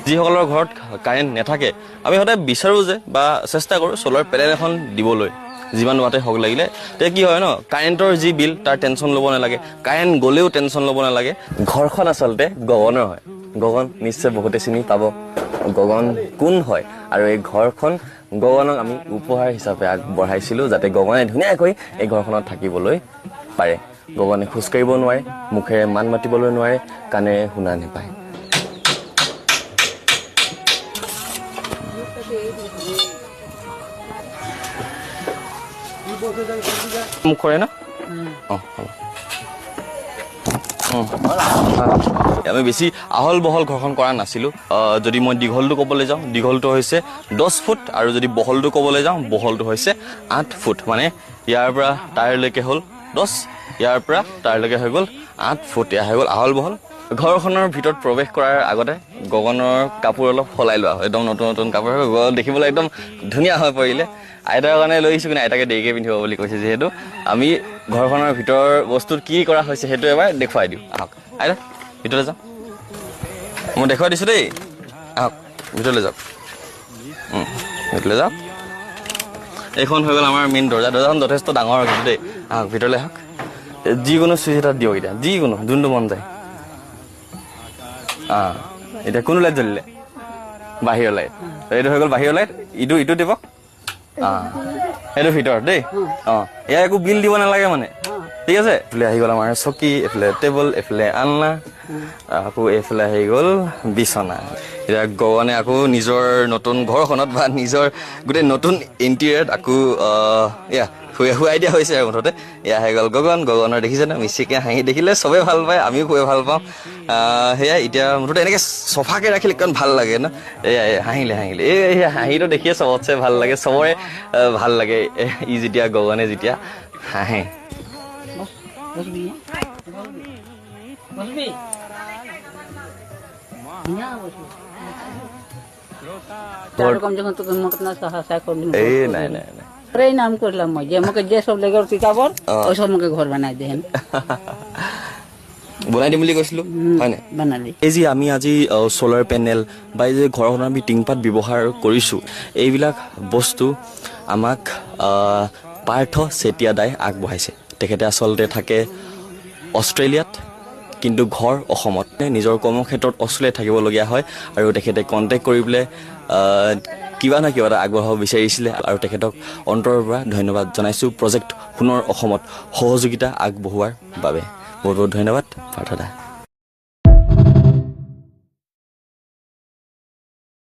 যিসকলৰ ঘৰত কাৰেণ্ট নাথাকে আমি সদায় বিচাৰোঁ যে বা চেষ্টা কৰোঁ চ'লাৰ পেনেল এখন দিবলৈ যিমান ওৱাটে হওক লাগিলে তেতিয়া কি হয় ন কাৰেণ্টৰ যি বিল তাৰ টেনশ্যন ল'ব নালাগে কাৰেণ্ট গ'লেও টেনশ্যন ল'ব নালাগে ঘৰখন আচলতে গগনৰ হয় গগন নিশ্চয় বহুতে চিনি পাব গগন কোন হয় আৰু এই ঘৰখন গগনক আমি উপহাৰ হিচাপে আগবঢ়াইছিলোঁ যাতে গগনে ধুনীয়াকৈ এই ঘৰখনত থাকিবলৈ পাৰে গগনে খোজকাঢ়িব নোৱাৰে মুখেৰে মান মাতিবলৈ নোৱাৰে কাণেৰে শুনা নাপায় মুখৰে না আমি বেছি আহল বহল ঘৰখন কৰা নাছিলোঁ যদি মই দীঘলটো ক'বলৈ যাওঁ দীঘলটো হৈছে 10 ফুট আৰু যদি বহলটো ক'বলৈ যাওঁ বহলটো হৈছে 8 ফুট মানে ইয়াৰ পৰা টায়াৰলৈকে হ'ল 10 ইয়াৰ পৰা টায়াৰলৈকে হৈ গ'ল 8 ফুট এয়া হৈ গ'ল আহল বহল ঘৰখনৰ ভিতৰত প্ৰৱেশ কৰাৰ আগতে গগনৰ কাপোৰ অলপ সলাই লোৱা হয় একদম নতুন নতুন কাপোৰ দেখিবলৈ একদম ধুনীয়া হৈ পৰিলে আইতাৰ কাৰণে লৈ আহিছোঁ কিন্তু আইতাকে দেৰিকৈ পিন্ধিব বুলি কৈছে যিহেতু আমি ঘৰখনৰ ভিতৰৰ বস্তুত কি কৰা হৈছে সেইটো এবাৰ দেখুৱাই দিওঁ আহক আইতা ভিতৰলৈ যাওঁ মই দেখুৱাই দিছোঁ দেই আহক ভিতৰলৈ যাওক ভিতৰলৈ যাওক এইখন হৈ গ'ল আমাৰ মেইন দৰ্জাখন যথেষ্ট ডাঙৰ কিন্তু দেই আহক ভিতৰলৈ আহক যিকোনো চুইচ এটা দিয়ক এতিয়া যিকোনো যোনটো মন যায় এতিয়া কোনো লাইট জ্বলিলে বাহিৰৰ লাইট এইটো হৈ গ'ল বাহিৰৰ লাইট ইটো দিব সেইটো ভিতৰত দেই এয়া একো বিল দিব নালাগে মানে ঠিক আছে এইফালে আহি গ'ল আমাৰ চকী এইফালে টেবুল এইফালে আলনা আকৌ এইফালে আহি গ'ল বিচনা এতিয়া গগনে আকৌ নিজৰ নতুন ঘৰখনত বা নিজৰ গোটেই নতুন ইণ্টেৰিয়ৰত আকৌ এয়া শুৱাই দিয়া হৈছে আৰু মুঠতে এয়া হৈ গ'ল গগনৰ দেখিছে ন মিচিকে হাঁহি দেখিলে চবেই ভাল পায় আমিও খুবেই ভাল পাওঁ সেয়াই এতিয়া মুঠতে এনেকৈ চফাকৈ ৰাখিলে কিমান ভাল লাগে ন এয়াই হাঁহিলে এই হাঁহিটো দেখিয়ে চবতছে ভাল লাগে চবৰে ভাল লাগে ই যেতিয়া গগনে যেতিয়া হাঁহে নাই নাম করলাম যে আমাকে যে সব লেগে কিতাবর ওই সব আমাকে ঘর বানাই দেন বনাই দিম বুলি কৈছিলো হয় নাই বানালি এই যে আমি আজি সোলাৰ পেনেল বা এই যে ঘৰখনত আমি টিংপাত ব্যৱহাৰ কৰিছোঁ এইবিলাক বস্তু আমাক পাৰ্থ চেতিয়া দাই আগবঢ়াইছে তেখেতে আচলতে থাকে অষ্ট্ৰেলিয়াত কিন্তু ঘৰ অসমত নিজৰ কৰ্মক্ষেত্ৰত অষ্ট্ৰেলিয়াত থাকিবলগীয়া হয় আৰু তেখেতে কণ্টেক্ট কৰি পেলাই কিবা না কিবা এটা আগবঢ়াব বিচাৰিছিলে আৰু তেখেতক অন্তৰৰ পৰা ধন্যবাদ জনাইছোঁ প্ৰজেক্ট পুনৰ অসমত সহযোগিতা আগবঢ়োৱাৰ বাবে বহুত বহুত ধন্যবাদ পাৰ্থ দা